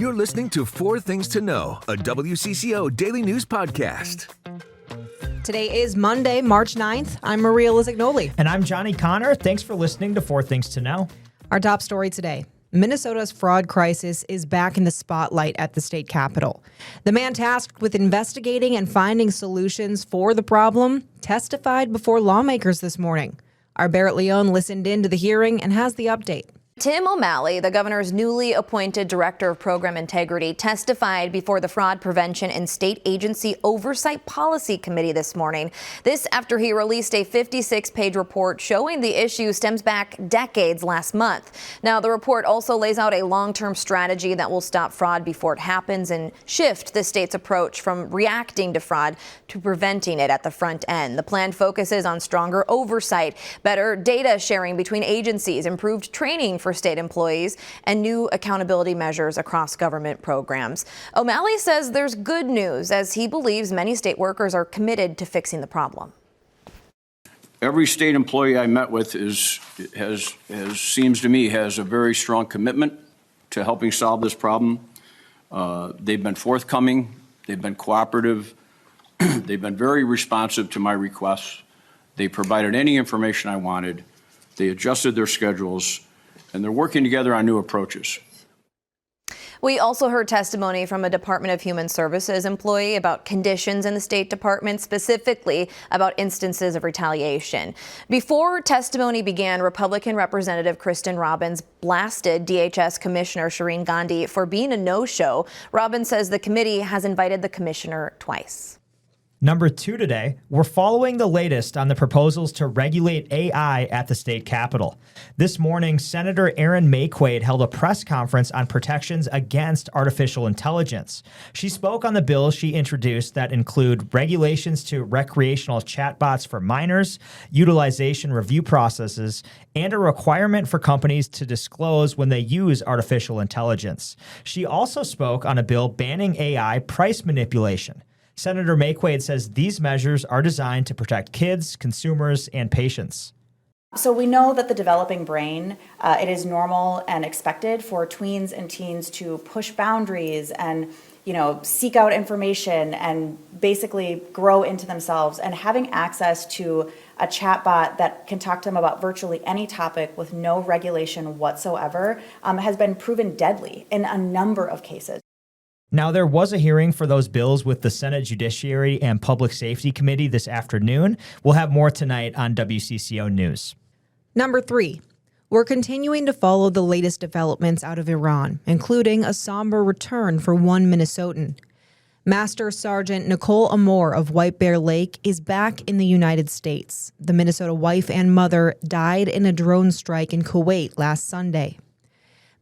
You're listening to Four Things to Know, a WCCO daily news podcast. Today is Monday, March 9th. I'm Maria Lisignoli. And I'm Johnny Kahner. Thanks for listening to Four Things to Know. Our top story today. Minnesota's fraud crisis is back in the spotlight at the state capitol. The man tasked with investigating and finding solutions for the problem testified before lawmakers this morning. Our Barrett Leone listened in to the hearing and has the update. Tim O'Malley, the governor's newly appointed director of program integrity, testified before the Fraud Prevention and State Agency Oversight Policy Committee this morning. This after he released a 56-page report showing the issue stems back decades last month. Now, the report also lays out a long-term strategy that will stop fraud before it happens and shift the state's approach from reacting to fraud to preventing it at the front end. The plan focuses on stronger oversight, better data sharing between agencies, improved training for state employees, and new accountability measures across government programs. O'Malley says there's good news as he believes many state workers are committed to fixing the problem. Every state employee I met with seems to me has a very strong commitment to helping solve this problem. They've been forthcoming, they've been cooperative, they've been very responsive to my requests. They provided any information I wanted. They adjusted their schedules, and they're working together on new approaches. We also heard testimony from a Department of Human Services employee about conditions in the State Department, specifically about instances of retaliation. Before testimony began, Republican Representative Kristen Robbins blasted DHS Commissioner Shireen Gandhi for being a no-show. Robbins says the committee has invited the commissioner twice. Number 2 today, we're following the latest on the proposals to regulate AI at the state capitol. This morning, Senator Erin Maye Quade held a press conference on protections against artificial intelligence. She spoke on the bills she introduced that include regulations to recreational chatbots for minors, utilization review processes, and a requirement for companies to disclose when they use artificial intelligence. She also spoke on a bill banning AI price manipulation. Senator Maye Quade says these measures are designed to protect kids, consumers, and patients. So we know that the developing brain, it is normal and expected for tweens and teens to push boundaries and, seek out information and basically grow into themselves. And having access to a chatbot that can talk to them about virtually any topic with no regulation whatsoever has been proven deadly in a number of cases. Now, there was a hearing for those bills with the Senate Judiciary and Public Safety Committee this afternoon. We'll have more tonight on WCCO News. Number 3, we're continuing to follow the latest developments out of Iran, including a somber return for one Minnesotan. Master Sergeant Nicole Amor of White Bear Lake is back in the United States. The Minnesota wife and mother died in a drone strike in Kuwait last Sunday.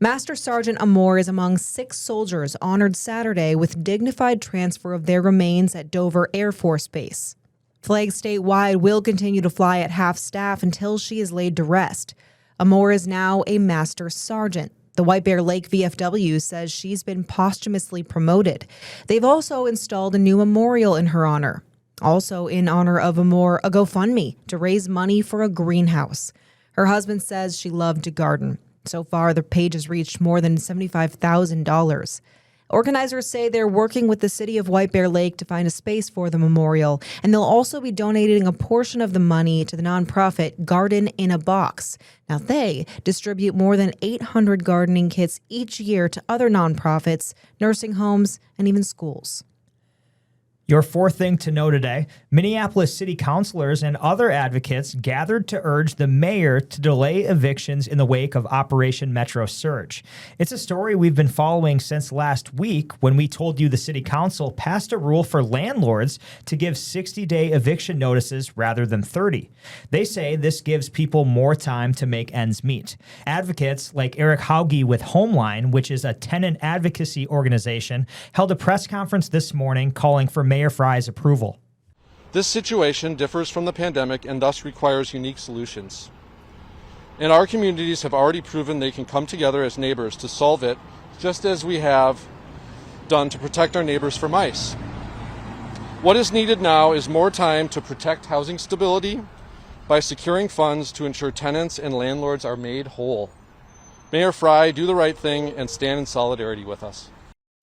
Master Sergeant Amor is among 6 soldiers honored Saturday with dignified transfer of their remains at Dover Air Force Base. Flags statewide will continue to fly at half staff until she is laid to rest. Amor is now a Master Sergeant. The White Bear Lake VFW says she's been posthumously promoted. They've also installed a new memorial in her honor. Also in honor of Amor, a GoFundMe to raise money for a greenhouse. Her husband says she loved to garden. So far, the page has reached more than $75,000. Organizers say they're working with the city of White Bear Lake to find a space for the memorial, and they'll also be donating a portion of the money to the nonprofit Garden in a Box. Now, they distribute more than 800 gardening kits each year to other nonprofits, nursing homes, and even schools. Your fourth thing to know today, Minneapolis city councilors and other advocates gathered to urge the mayor to delay evictions in the wake of Operation Metro Surge. It's a story we've been following since last week when we told you the city council passed a rule for landlords to give 60-day eviction notices rather than 30. They say this gives people more time to make ends meet. Advocates like Eric Hauge with Homeline, which is a tenant advocacy organization, held a press conference this morning calling for Mayor Frye's approval. This situation differs from the pandemic and thus requires unique solutions. And our communities have already proven they can come together as neighbors to solve it, just as we have done to protect our neighbors from ICE. What is needed now is more time to protect housing stability by securing funds to ensure tenants and landlords are made whole. Mayor Frye, do the right thing and stand in solidarity with us.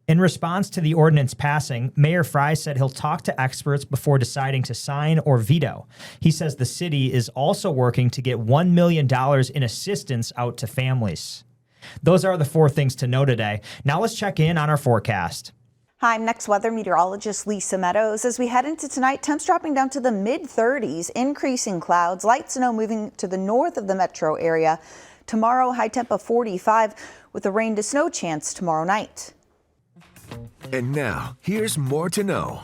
In response to the ordinance passing, Mayor Fry said he'll talk to experts before deciding to sign or veto. He says the city is also working to get $1 million in assistance out to families. Those are the 4 things to know today. Now let's check in on our forecast. Hi, I'm next weather meteorologist Lisa Meadows. As we head into tonight, temps dropping down to the mid-30s, increasing clouds, light snow moving to the north of the metro area. Tomorrow, high temp of 45 with a rain to snow chance tomorrow night. And now, here's more to know.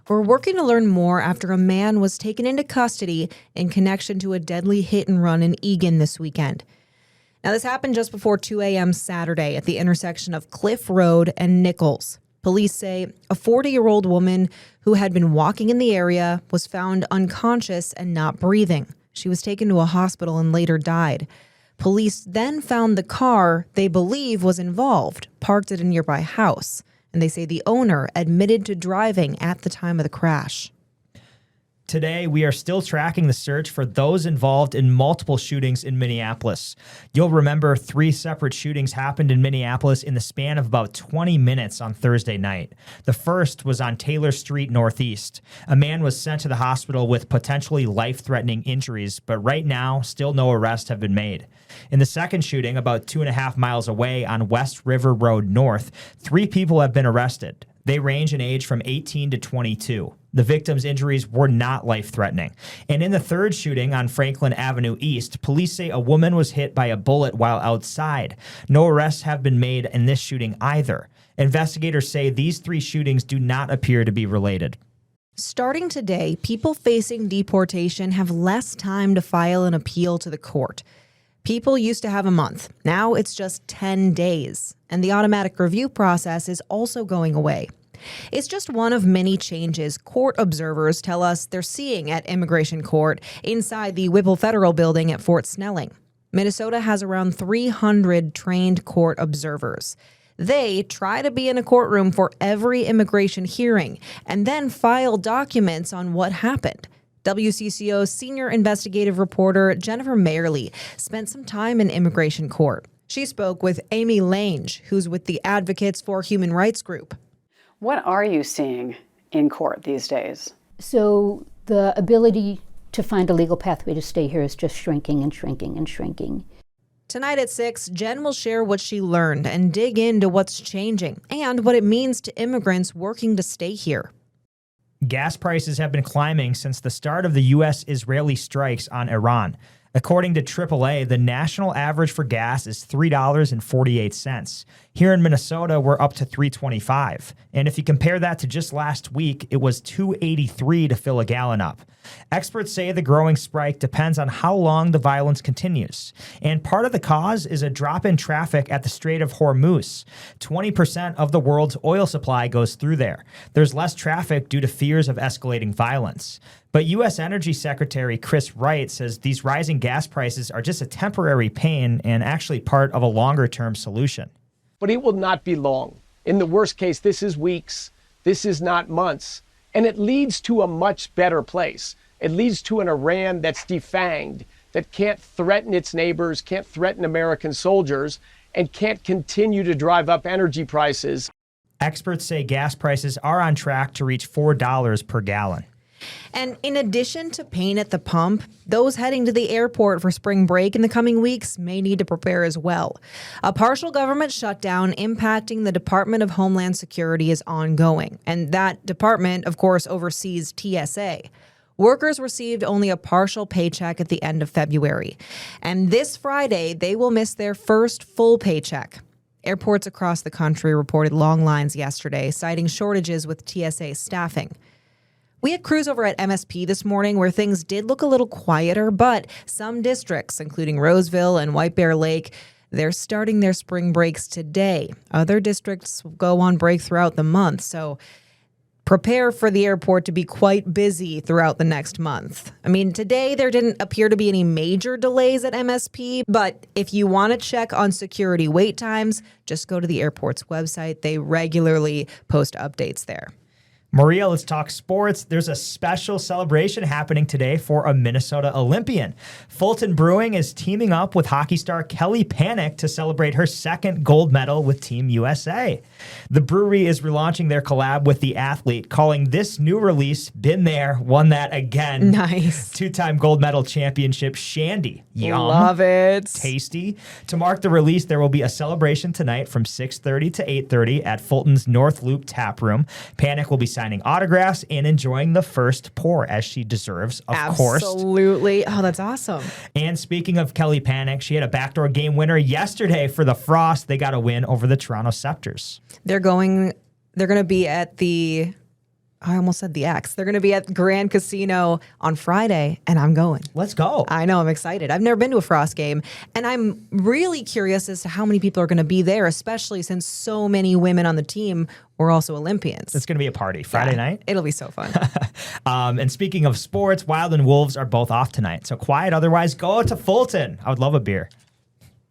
We're working to learn more after a man was taken into custody in connection to a deadly hit and run in Eagan this weekend. Now, this happened just before 2 a.m. Saturday at the intersection of Cliff Road and Nichols. Police say a 40-year-old woman who had been walking in the area was found unconscious and not breathing. She was taken to a hospital and later died. Police then found the car they believe was involved, parked at a nearby house, and they say the owner admitted to driving at the time of the crash. Today, we are still tracking the search for those involved in multiple shootings in Minneapolis. You'll remember 3 separate shootings happened in Minneapolis in the span of about 20 minutes on Thursday night. The first was on Taylor Street Northeast. A man was sent to the hospital with potentially life-threatening injuries, but right now, still no arrests have been made. In the second shooting, about 2.5 miles away on West River Road North, 3 people have been arrested. They range in age from 18 to 22. The victims' injuries were not life-threatening. And in the third shooting on Franklin Avenue East, police say a woman was hit by a bullet while outside. No arrests have been made in this shooting either. Investigators say these 3 shootings do not appear to be related. Starting today, people facing deportation have less time to file an appeal to the court. People used to have a month. Now it's just 10 days. And the automatic review process is also going away. It's just one of many changes court observers tell us they're seeing at immigration court inside the Whipple Federal Building at Fort Snelling. Minnesota has around 300 trained court observers. They try to be in a courtroom for every immigration hearing and then file documents on what happened. WCCO senior investigative reporter Jennifer Mayerly spent some time in immigration court. She spoke with Amy Lange, who's with the Advocates for Human Rights group. What are you seeing in court these days? So the ability to find a legal pathway to stay here is just shrinking and shrinking and shrinking. Tonight at 6, Jen will share what she learned and dig into what's changing and what it means to immigrants working to stay here. Gas prices have been climbing since the start of the U.S.-Israeli strikes on Iran. According to AAA, the national average for gas is $3.48. Here in Minnesota, we're up to $3.25. And if you compare that to just last week, it was $2.83 to fill a gallon up. Experts say the growing spike depends on how long the violence continues. And part of the cause is a drop in traffic at the Strait of Hormuz. 20% of the world's oil supply goes through there. There's less traffic due to fears of escalating violence. But U.S. Energy Secretary Chris Wright says these rising gas prices are just a temporary pain and actually part of a longer-term solution. But it will not be long. In the worst case, this is weeks. This is not months. And it leads to a much better place. It leads to an Iran that's defanged, that can't threaten its neighbors, can't threaten American soldiers, and can't continue to drive up energy prices. Experts say gas prices are on track to reach $4 per gallon. And in addition to pain at the pump, those heading to the airport for spring break in the coming weeks may need to prepare as well. A partial government shutdown impacting the Department of Homeland Security is ongoing, and that department, of course, oversees TSA. Workers received only a partial paycheck at the end of February, and this Friday they will miss their first full paycheck. Airports across the country reported long lines yesterday, citing shortages with TSA staffing. We had crews over at MSP this morning where things did look a little quieter, but some districts, including Roseville and White Bear Lake, they're starting their spring breaks today. Other districts go on break throughout the month, so prepare for the airport to be quite busy throughout the next month. I mean, today there didn't appear to be any major delays at MSP, but if you want to check on security wait times, just go to the airport's website. They regularly post updates there. Maria, let's talk sports. There's a special celebration happening today for a Minnesota Olympian. Fulton Brewing is teaming up with hockey star Kelly Panic to celebrate her second gold medal with Team USA. The brewery is relaunching their collab with the athlete, calling this new release Been There, Won That Again. Nice. Two-time gold medal championship Shandy. Yum. Love it. Tasty. To mark the release, there will be a celebration tonight from 6:30 to 8:30 at Fulton's North Loop Tap Room. Panic will be signing autographs and enjoying the first pour, as she deserves, of course. Absolutely. Oh, that's awesome. And speaking of Kelly Panic, she had a backdoor game winner yesterday for the Frost. They got a win over the Toronto Scepters. They're going to be at I almost said the X. They're going to be at Grand Casino on Friday, and I'm going. Let's go. I know. I'm excited. I've never been to a Frost game, and I'm really curious as to how many people are going to be there, especially since so many women on the team were also Olympians. It's going to be a party Friday night. It'll be so fun. And speaking of sports, Wild and Wolves are both off tonight. So quiet otherwise, go to Fulton. I would love a beer.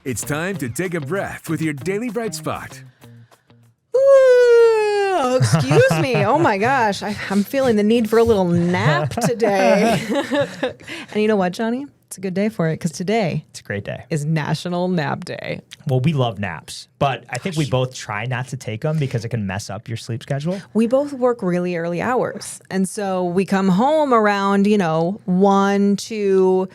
It's time to take a breath with your Daily Bright Spot. Ooh, excuse me. Oh my gosh. I'm feeling the need for a little nap today. And you know what, Johnny? It's a good day for it because today It's a great day. is National Nap Day. Well, we love naps, but I think we both try not to take them because it can mess up your sleep schedule. We both work really early hours. And so we come home around, 1, 2.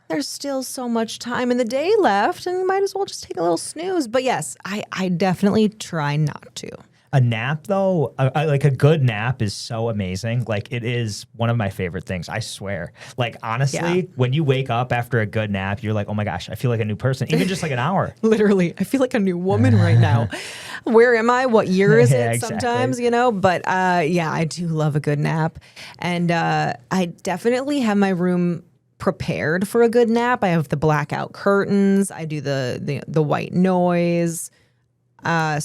There's still so much time in the day left, and you might as well just take a little snooze. But yes, I definitely try not to. A nap, though, like a good nap is so amazing. Like, it is one of my favorite things, I swear. Like, honestly, when you wake up after a good nap, you're like, oh my gosh, I feel like a new person, even just like an hour. Literally, I feel like a new woman right now. Where am I? What year is it? Exactly. Sometimes, But I do love a good nap. And I definitely have my room prepared for a good nap. I have the blackout curtains. I do the white noise. I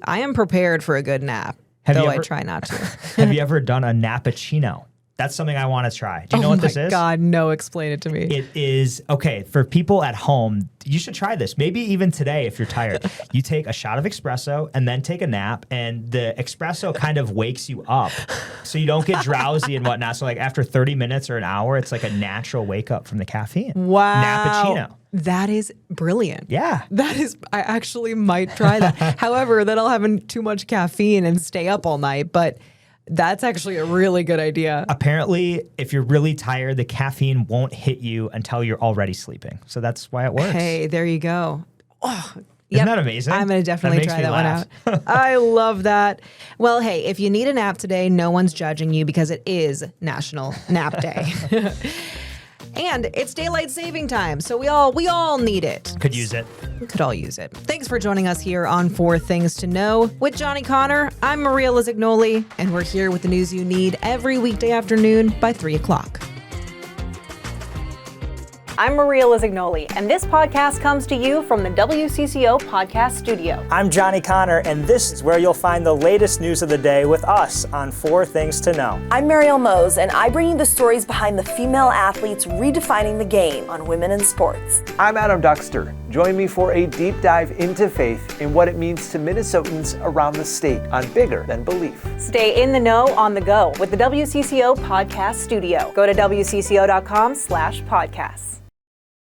am prepared for a good nap, I try not to. Have you ever done a nappuccino? That's something I want to try. Do you know what this is? Oh my God, no, explain it to me. It is, okay, for people at home, you should try this. Maybe even today if you're tired. You take a shot of espresso and then take a nap, and the espresso kind of wakes you up so you don't get drowsy and whatnot. So like after 30 minutes or an hour, it's like a natural wake up from the caffeine. Wow. Nappuccino. That is brilliant. Yeah. I actually might try that. However, then I'll have too much caffeine and stay up all night, but that's actually a really good idea. Apparently, if you're really tired, the caffeine won't hit you until you're already sleeping. So that's why it works. Hey, there you go. Oh, Isn't that amazing? I'm going to definitely try that one out. I love that. Well, hey, if you need a nap today, no one's judging you because it is National Nap Day. And it's daylight saving time, so we all need it. Could use it. We could all use it. Thanks for joining us here on 4 Things to Know with Johnny Kahner. I'm Maria Lisignoli, and we're here with the news you need every weekday afternoon by 3 o'clock. I'm Maria Lisignoli, and this podcast comes to you from the WCCO podcast studio. I'm Johnny Kahner, and this is where you'll find the latest news of the day with us on 4 Things to Know. I'm Mariel Mose, and I bring you the stories behind the female athletes redefining the game on women in sports. I'm Adam Duxter. Join me for a deep dive into faith and what it means to Minnesotans around the state on Bigger Than Belief. Stay in the know on the go with the WCCO podcast studio. Go to WCCO.com/podcasts.